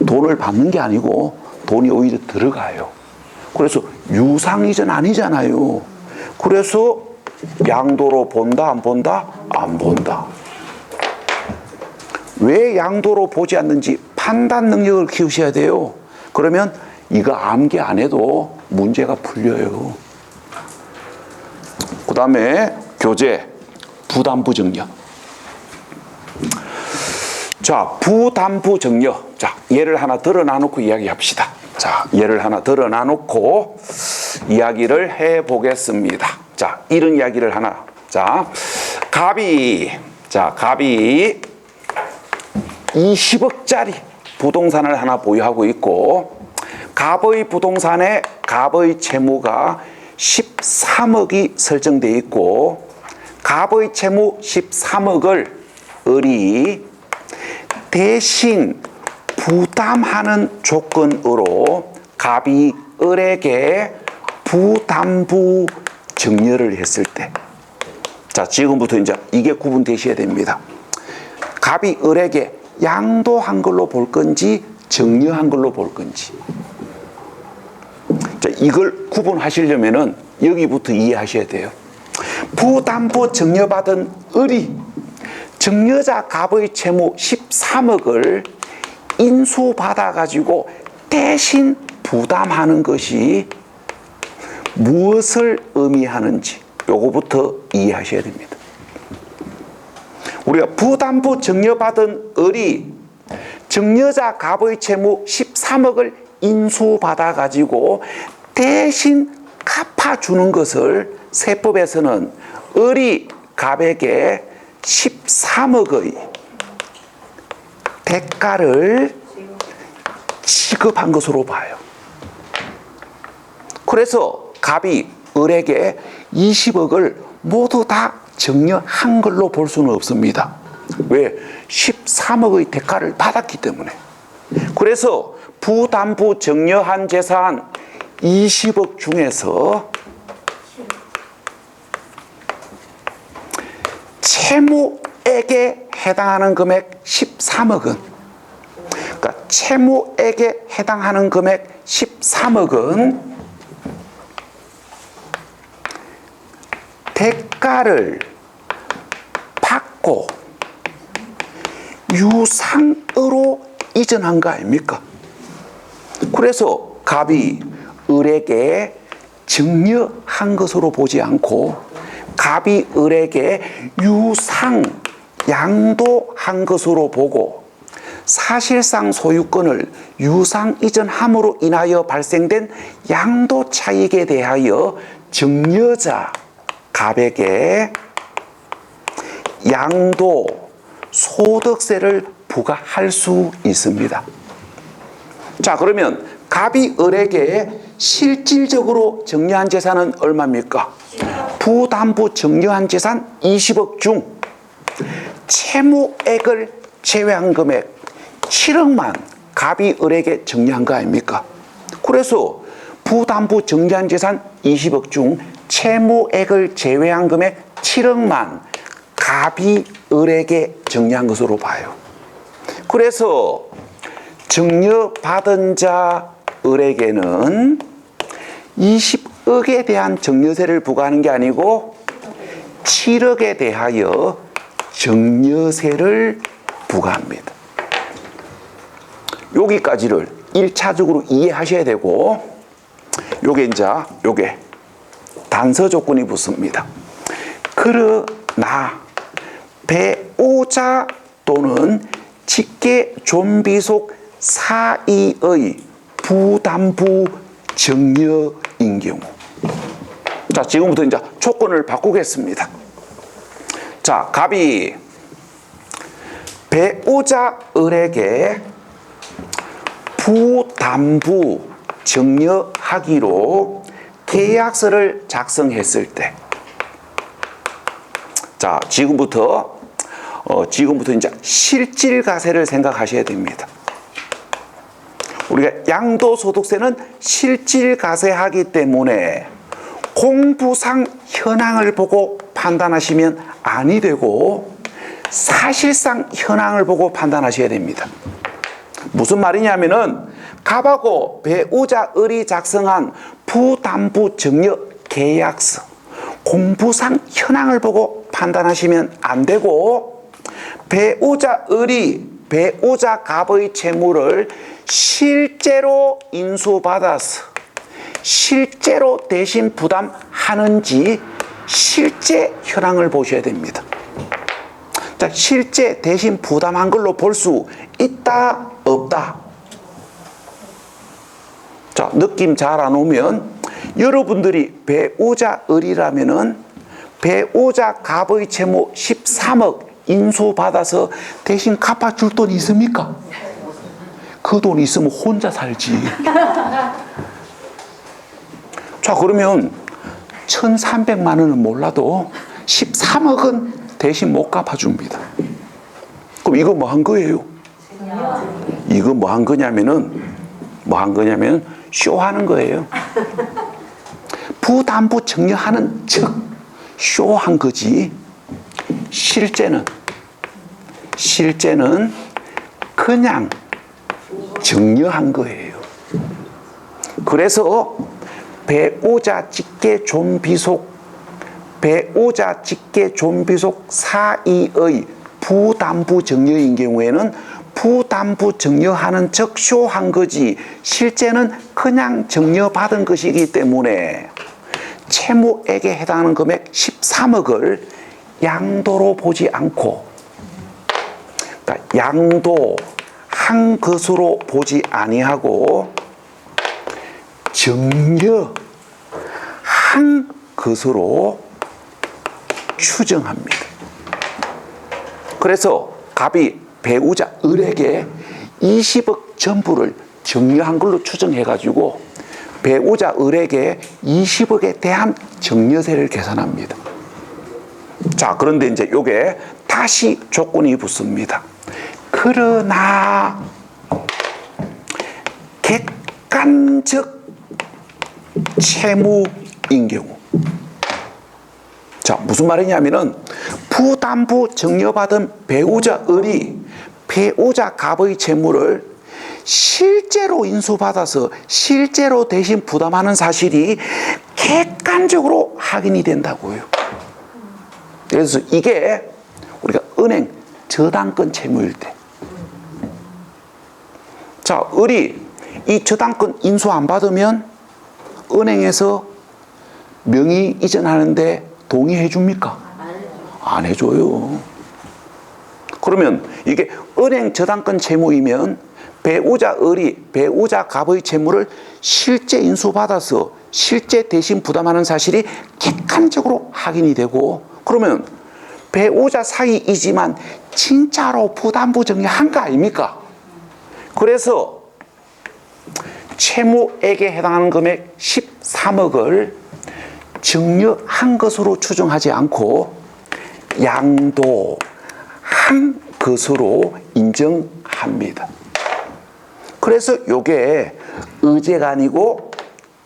돈을 받는 게 아니고 돈이 오히려 들어가요. 그래서 유상이전 아니잖아요. 그래서 양도로 본다, 안 본다? 안 본다. 왜 양도로 보지 않는지 판단 능력을 키우셔야 돼요. 그러면 이거 암기 안 해도 문제가 풀려요. 그 다음에 교재, 부담부 증여. 자, 부담부 증여. 자, 예를 하나 들어 놔놓고 이야기합시다. 자, 예를 하나 들어 놔놓고 이야기를 해 보겠습니다. 자, 이런 이야기를 하나. 자, 갑이 20억짜리 부동산을 하나 보유하고 있고, 갑의 부동산에 갑의 채무가 13억이 설정되어 있고, 갑의 채무 13억을 을이 대신 부담하는 조건으로 갑이 을에게 부담부 증여를 했을 때, 자, 지금부터 이제 이게 구분되셔야 됩니다. 갑이 을에게 양도한 걸로 볼 건지 증여한 걸로 볼 건지. 자, 이걸 구분하시려면은 여기부터 이해하셔야 돼요. 부담부 증여받은 을이 증여자 갑의 채무 13억을 인수받아 가지고 대신 부담하는 것이 무엇을 의미하는지 요거부터 이해하셔야 됩니다. 우리가 부담부 증여받은 을이 증여자 갑의 채무 13억을 인수받아 가지고 대신 갚아주는 것을 세법에서는 을이 갑에게 13억의 대가를 지급한 것으로 봐요. 그래서 갑이 을에게 20억을 모두 다 증여한 걸로 볼 수는 없습니다. 왜? 13억의 대가를 받았기 때문에. 그래서 부담부 증여한 재산 20억 중에서 채무액에 해당하는 금액 13억은, 그러니까 채무액에 해당하는 금액 13억은 대가를 받고 유상으로 이전한 거 아닙니까? 그래서 갑이 을에게 증여한 것으로 보지 않고 갑이 을에게 유상, 양도한 것으로 보고, 사실상 소유권을 유상 이전함으로 인하여 발생된 양도 차익에 대하여 증여자 갑에게 양도 소득세를 부과할 수 있습니다. 자, 그러면 갑이 을에게 실질적으로 증여한 재산은 얼마입니까? 부담부 증여한 재산 20억 중 채무액을 제외한 금액 7억만 갑이 을에게 증여한 거 아닙니까? 그래서 부담부 증여한 재산 20억 중 채무액을 제외한 금액 7억만 갑이 을에게 증여한 것으로 봐요. 그래서 증여받은 자 을에게는 20억에 대한 증여세를 부과하는 게 아니고 7억에 대하여 증여세를 부과합니다. 여기까지를 1차적으로 이해하셔야 되고, 요게 단서 조건이 붙습니다. 그러나 배우자 또는 직계 존비속 사이의 부담부 증여인 경우. 자, 지금부터 이제 조건을 바꾸겠습니다. 자, 갑이 배우자 을에게 부담부 정려하기로 계약서를 작성했을 때, 자, 지금부터 이제 실질과세를 생각하셔야 됩니다. 우리가 양도소득세는 실질과세하기 때문에 공부상 현황을 보고 판단하시면 아니 되고 사실상 현황을 보고 판단하셔야 됩니다. 무슨 말이냐면은 갑하고 배우자 을이 작성한 부담부 정려 계약서, 공부상 현황을 보고 판단하시면 안 되고, 배우자 을이 배우자 갑의 채무를 실제로 인수받아서 실제로 대신 부담하는지 실제 현황을 보셔야 됩니다. 자, 실제 대신 부담한 걸로 볼 수 있다, 없다. 자, 느낌 잘 안 오면 여러분들이 배우자 을이라면은 배우자 갑의 채무 13억 인수받아서 대신 갚아줄 돈 있습니까? 그 돈 있으면 혼자 살지. 자, 그러면 1,300만 원은 몰라도 13억은 대신 못 갚아줍니다. 그럼 이거 뭐 한 거예요? 이거 뭐 한 거냐면은 쇼하는 거예요. 부담부 정려하는 척 쇼한 거지. 실제는 그냥 정려한 거예요. 그래서 배우자 직계 존비속 사이의 부담부 정려인 경우에는 부담부 정려하는 척 쇼한 거지 실제는 그냥 정려받은 것이기 때문에 채무액에 해당하는 금액 13억을 양도로 보지 않고, 그러니까 양도한 것으로 보지 아니하고 정려한 것으로 추정합니다. 그래서 갑이 배우자 을에게 20억 전부를 정려한 걸로 추정해가지고 배우자 을에게 20억에 대한 정려세를 계산합니다. 자, 그런데 이제 요게 다시 조건이 붙습니다. 그러나 객관적 채무인 경우, 자, 무슨 말이냐면은 부담부 정려받은 배우자 을이 배우자 갑의 채무를 실제로 인수받아서 실제로 대신 부담하는 사실이 객관적으로 확인이 된다고요. 그래서 이게 우리가 은행 저당권 채무일 때, 자, 을이 이 저당권 인수 안 받으면 은행에서 명의 이전하는데 동의해 줍니까? 안 해줘요. 그러면 이게 은행 저당권 채무이면 배우자 을이 배우자 갑의 채무를 실제 인수받아서 실제 대신 부담하는 사실이 객관적으로 확인이 되고, 그러면 배우자 사이이지만 진짜로 부담부 정리한 거 아닙니까? 그래서 채무액에 해당하는 금액 13억을 정려한 것으로 추정하지 않고 양도한 것으로 인정합니다. 그래서 이게 의제가 아니고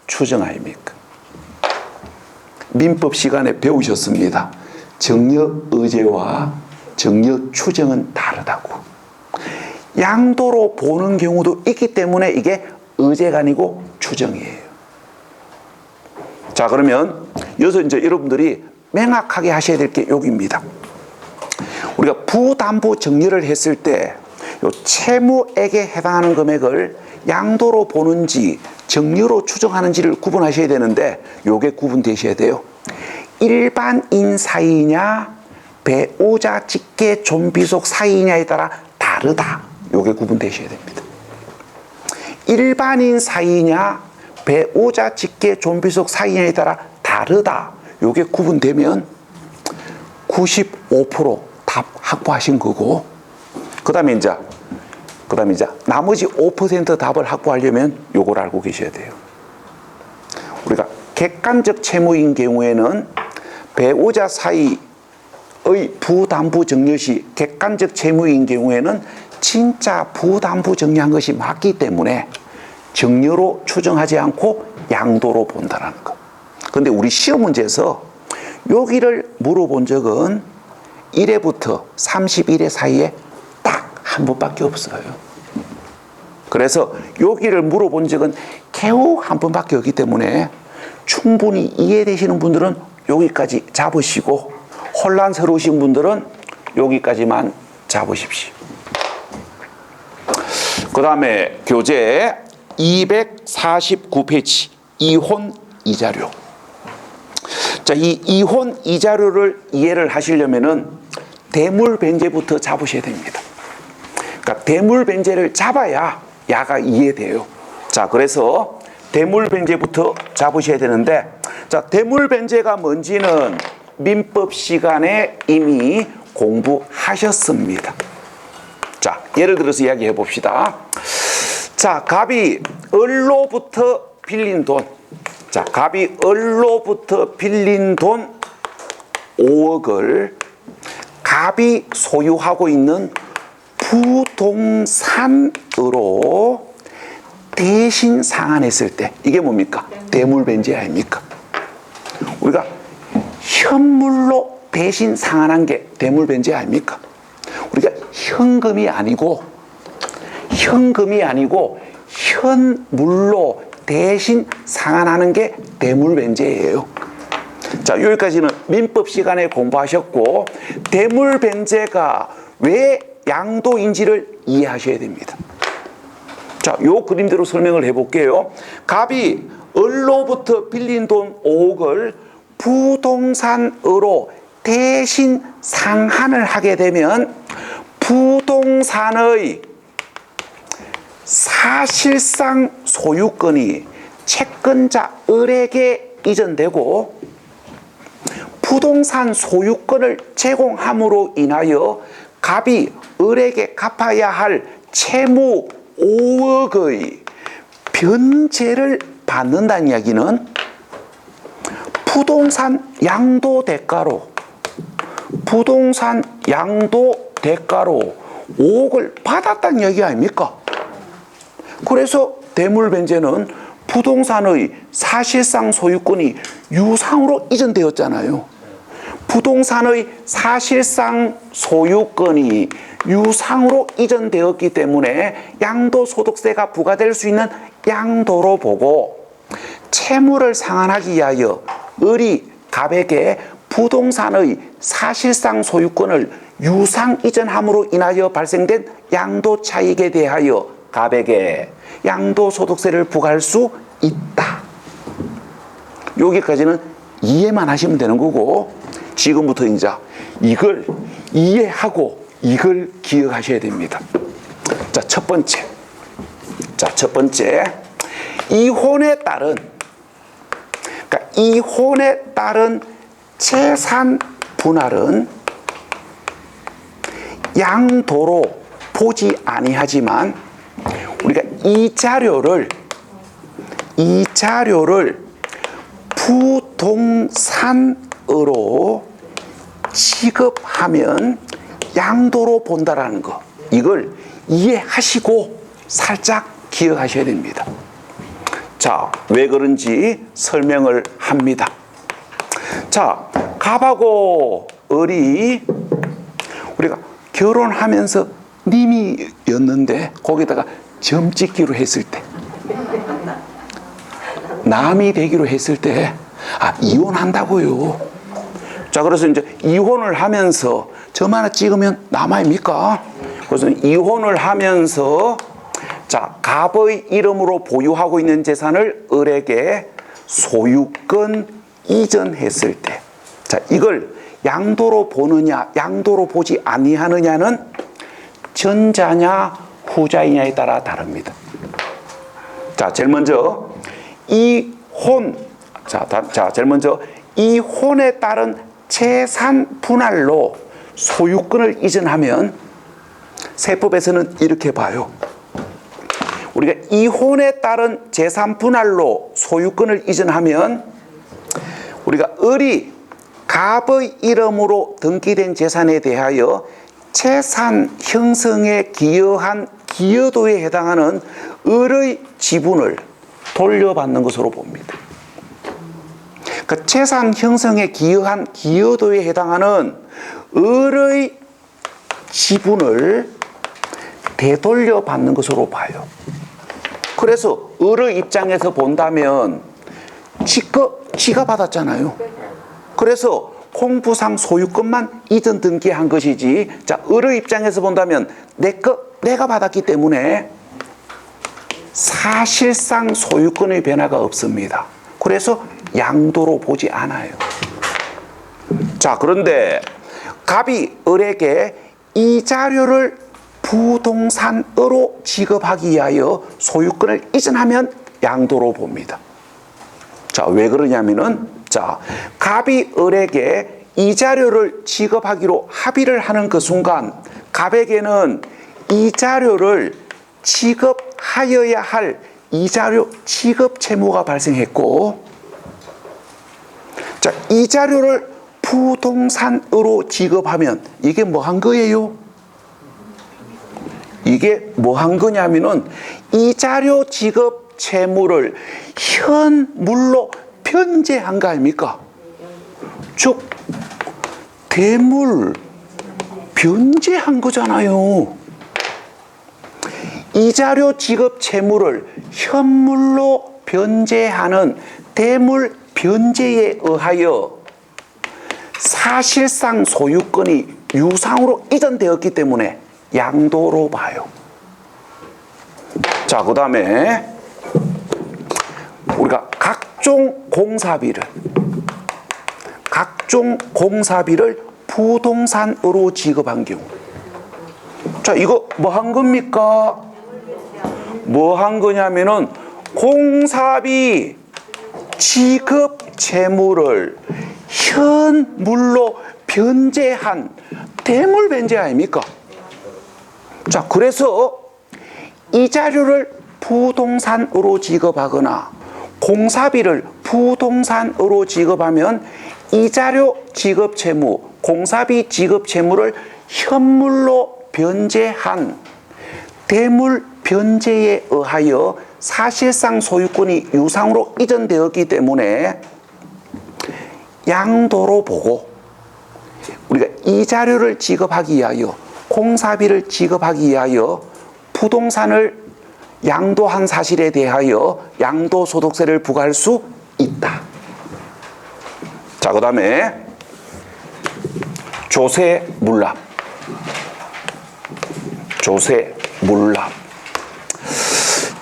추정 아닙니까? 민법 시간에 배우셨습니다. 정려 의제와 정려 추정은 다르다고. 양도로 보는 경우도 있기 때문에 이게 의제가 아니고 추정이에요. 자, 그러면 여기서 이제 여러분들이 명확하게 하셔야 될 게 여기입니다. 우리가 부담부 정려를 했을 때 요 채무액에 해당하는 금액을 양도로 보는지 정려로 추정하는지를 구분하셔야 되는데 요게 구분되셔야 돼요. 일반인 사이냐 배우자 직계 존비속 사이냐에 따라 다르다. 요게 구분되셔야 됩니다. 일반인 사이냐 배우자 직계 존비속 사이냐에 따라 다르다. 요게 구분되면 95% 답 확보하신 거고, 그 다음에 이제 나머지 5% 답을 확보하려면 요걸 알고 계셔야 돼요. 우리가 객관적 채무인 경우에는 배우자 사이의 부담부 증여시 객관적 채무인 경우에는 진짜 부담부 증여한 것이 맞기 때문에 증여로 추정하지 않고 양도로 본다는 거. 근데 우리 시험 문제에서 여기를 물어본 적은 1회부터 31회 사이에 딱 한 번밖에 없어요. 그래서 여기를 물어본 적은 겨우 한 번밖에 없기 때문에 충분히 이해되시는 분들은 여기까지 잡으시고 혼란스러우신 분들은 여기까지만 잡으십시오. 그 다음에 교재 249페이지 이혼 이자료. 자, 이 이혼 이자료를 이해를 하시려면은 대물변제부터 잡으셔야 됩니다. 그러니까 대물변제를 잡아야 야가 이해돼요. 자, 그래서 대물변제부터 잡으셔야 되는데, 자, 대물변제가 뭔지는 민법 시간에 이미 공부하셨습니다. 자, 예를 들어서 이야기해 봅시다. 자, 갑이 을로부터 빌린 돈. 자, 갑이 을로부터 빌린 돈 5억을 갑이 소유하고 있는 부동산으로 대신 상환했을 때 이게 뭡니까? 대물변제 아닙니까? 우리가 현물로 대신 상환한 게 대물변제 아닙니까? 우리가 현금이 아니고 현물로 대신 상환하는 게 대물변제예요. 자, 여기까지는 민법 시간에 공부하셨고, 대물변제가 왜 양도인지를 이해하셔야 됩니다. 자, 요 그림대로 설명을 해볼게요. 갑이 을로부터 빌린 돈 5억을 부동산으로 대신 상환을 하게 되면 부동산의 사실상 소유권이 채권자 을에게 이전되고 부동산 소유권을 제공함으로 인하여 갑이 을에게 갚아야 할 채무 5억의 변제를 받는다는 이야기는 부동산 양도 대가로 5억을 받았다는 이야기 아닙니까? 그래서 대물변제는 부동산의 사실상 소유권이 유상으로 이전되었잖아요. 부동산의 사실상 소유권이 유상으로 이전되었기 때문에 양도소득세가 부과될 수 있는 양도로 보고, 채무를 상환하기 위하여 을이 갑에게 부동산의 사실상 소유권을 유상 이전함으로 인하여 발생된 양도 차익에 대하여 갑에게 양도소득세를 부과할 수 있다. 여기까지는 이해만 하시면 되는 거고, 지금부터 이제 이걸 이해하고 이걸 기억하셔야 됩니다. 자, 첫 번째. 이혼에 따른 재산 분할은 양도로 보지 아니하지만 우리가 이 자료를 부동산으로 취급하면 양도로 본다라는 거, 이걸 이해하시고 살짝 기억하셔야 됩니다. 자, 왜 그런지 설명을 합니다. 자, 갑하고 을이 우리가 결혼하면서 님이었는데 거기다가 점 찍기로 했을 때, 남이 되기로 했을 때, 이혼한다고요. 자, 그래서 이제 이혼을 하면서 점 하나 찍으면 남 아닙니까? 그래서 이혼을 하면서, 자, 갑의 이름으로 보유하고 있는 재산을 을에게 소유권 이전했을 때, 자, 이걸 양도로 보느냐, 양도로 보지 아니하느냐는 전자냐 후자이냐에 따라 다릅니다. 자, 제일 먼저 이혼에 따른 재산 분할로 소유권을 이전하면 세법에서는 이렇게 봐요. 우리가 이혼에 따른 재산 분할로 소유권을 이전하면 우리가 을이 갑의 이름으로 등기된 재산에 대하여 재산 형성에 기여한 기여도에 해당하는 을의 지분을 돌려받는 것으로 봅니다. 그 재산 형성에 기여한 기여도에 해당하는 을의 지분을 되돌려 받는 것으로 봐요. 그래서 을의 입장에서 본다면 지가 받았잖아요. 그래서 공부상 소유권만 이전 등기한 것이지, 자, 을의 입장에서 본다면 내가 받았기 때문에 사실상 소유권의 변화가 없습니다. 그래서 양도로 보지 않아요. 자, 그런데 갑이 을에게 이자료를 부동산으로 지급하기 위하여 소유권을 이전하면 양도로 봅니다. 자, 왜 그러냐면은, 자, 갑이 을에게 이자료를 지급하기로 합의를 하는 그 순간 갑에게는 이자료를 지급하여야 할 이자료 지급 채무가 발생했고, 자, 이자료를 부동산으로 지급하면 이게 뭐 한 거예요? 이게 뭐 한 거냐면은 이자료 지급 채무를 현물로 변제한 거 아닙니까? 즉 대물 변제한 거잖아요. 이자료 지급 채무를 현물로 변제하는 대물 변제에 의하여 사실상 소유권이 유상으로 이전되었기 때문에 양도로 봐요. 자, 그 다음에 우리가 각종 공사비를 부동산으로 지급한 경우, 자, 이거 뭐 한 겁니까? 뭐 한 거냐면은 공사비 지급 채무를 현물로 변제한 대물 변제 아닙니까? 자, 그래서 이자료를 부동산으로 지급하거나 공사비를 부동산으로 지급하면 이자료 지급 채무, 공사비 지급 채무를 현물로 변제한 대물 변제에 의하여 사실상 소유권이 유상으로 이전되었기 때문에 양도로 보고, 우리가 이자료를 지급하기 위하여 공사비를 지급하기 위하여 부동산을 양도한 사실에 대하여 양도소득세를 부과할 수 있다. 자, 그 다음에 조세물납.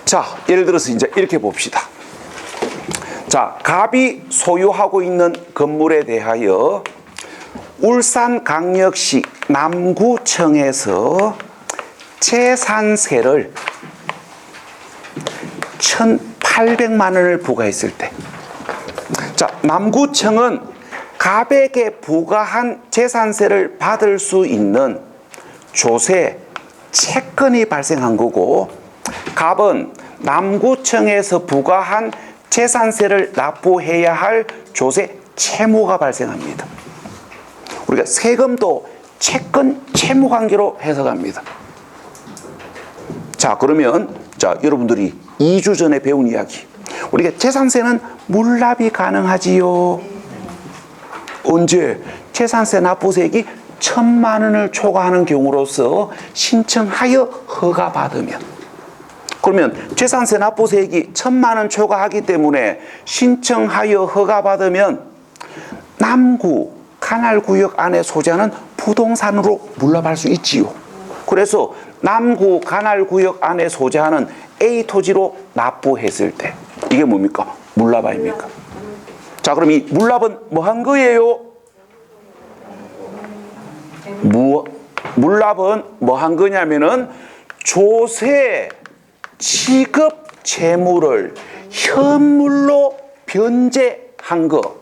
자, 예를 들어서 이제 이렇게 봅시다. 자, 갑이 소유하고 있는 건물에 대하여 울산광역시 남구청에서 재산세를 1,800만 원을 부과했을 때, 자, 남구청은 갑에게 부과한 재산세를 받을 수 있는 조세 채권이 발생한 거고, 갑은 남구청에서 부과한 재산세를 납부해야 할 조세 채무가 발생합니다. 우리가 세금도 채권 채무 관계로 해석합니다. 자, 그러면 자, 여러분들이 2주 전에 배운 이야기, 우리가 재산세는 물납이 가능하지요. 언제? 재산세 납부세액이 1,000만 원을 초과하는 경우로서 신청하여 허가받으면, 그러면 재산세 납부세액이 1,000만 원 초과하기 때문에 신청하여 허가받으면 남구 관할구역 안에 소재하는 부동산으로 물납할 수 있지요. 그래서 남구 관할구역 안에 소재하는 A 토지로 납부했을 때 이게 뭡니까? 물납 아닙니까? 자, 그럼 이 물납은 뭐 한 거예요? 물납은 뭐 한 거냐면은 조세 지급 채무를 현물로 변제한 거,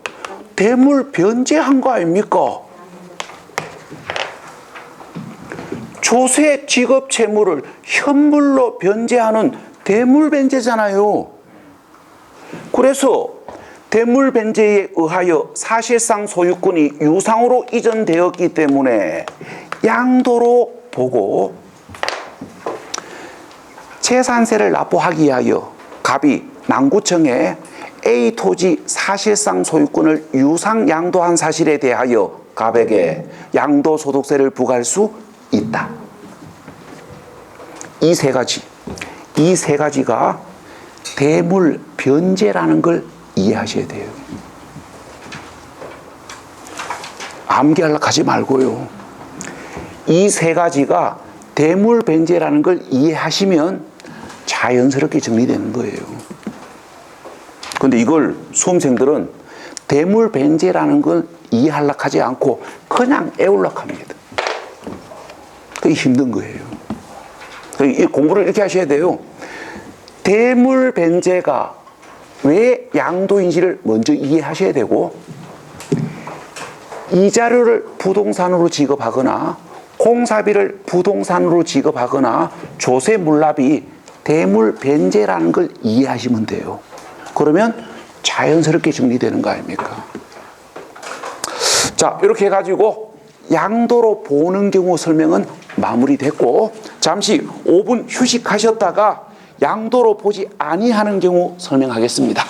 대물 변제한 거 아닙니까? 조세 지급 채무를 현물로 변제하는 대물변제잖아요. 그래서 대물변제에 의하여 사실상 소유권이 유상으로 이전되었기 때문에 양도로 보고 재산세를 납부하기 위하여 갑이 남구청에 A 토지 사실상 소유권을 유상 양도한 사실에 대하여 갑에게 양도소득세를 부과할 수 있다. 이 세 가지가 대물변제라는 걸 이해하셔야 돼요. 암기하려고 하지 말고요. 이 세 가지가 대물변제라는 걸 이해하시면 자연스럽게 정리되는 거예요. 근데 이걸 수험생들은 대물변제라는 걸 이해하려고 하지 않고 그냥 애우려고 합니다. 그게 힘든 거예요. 이 공부를 이렇게 하셔야 돼요. 대물변제가 왜 양도인지를 먼저 이해하셔야 되고, 이자료를 부동산으로 지급하거나 공사비를 부동산으로 지급하거나 조세물납이 대물변제라는 걸 이해하시면 돼요. 그러면 자연스럽게 정리되는 거 아닙니까? 자, 이렇게 해가지고 양도로 보는 경우 설명은 마무리됐고, 잠시 5분 휴식하셨다가 양도로 보지 아니하는 경우 설명하겠습니다.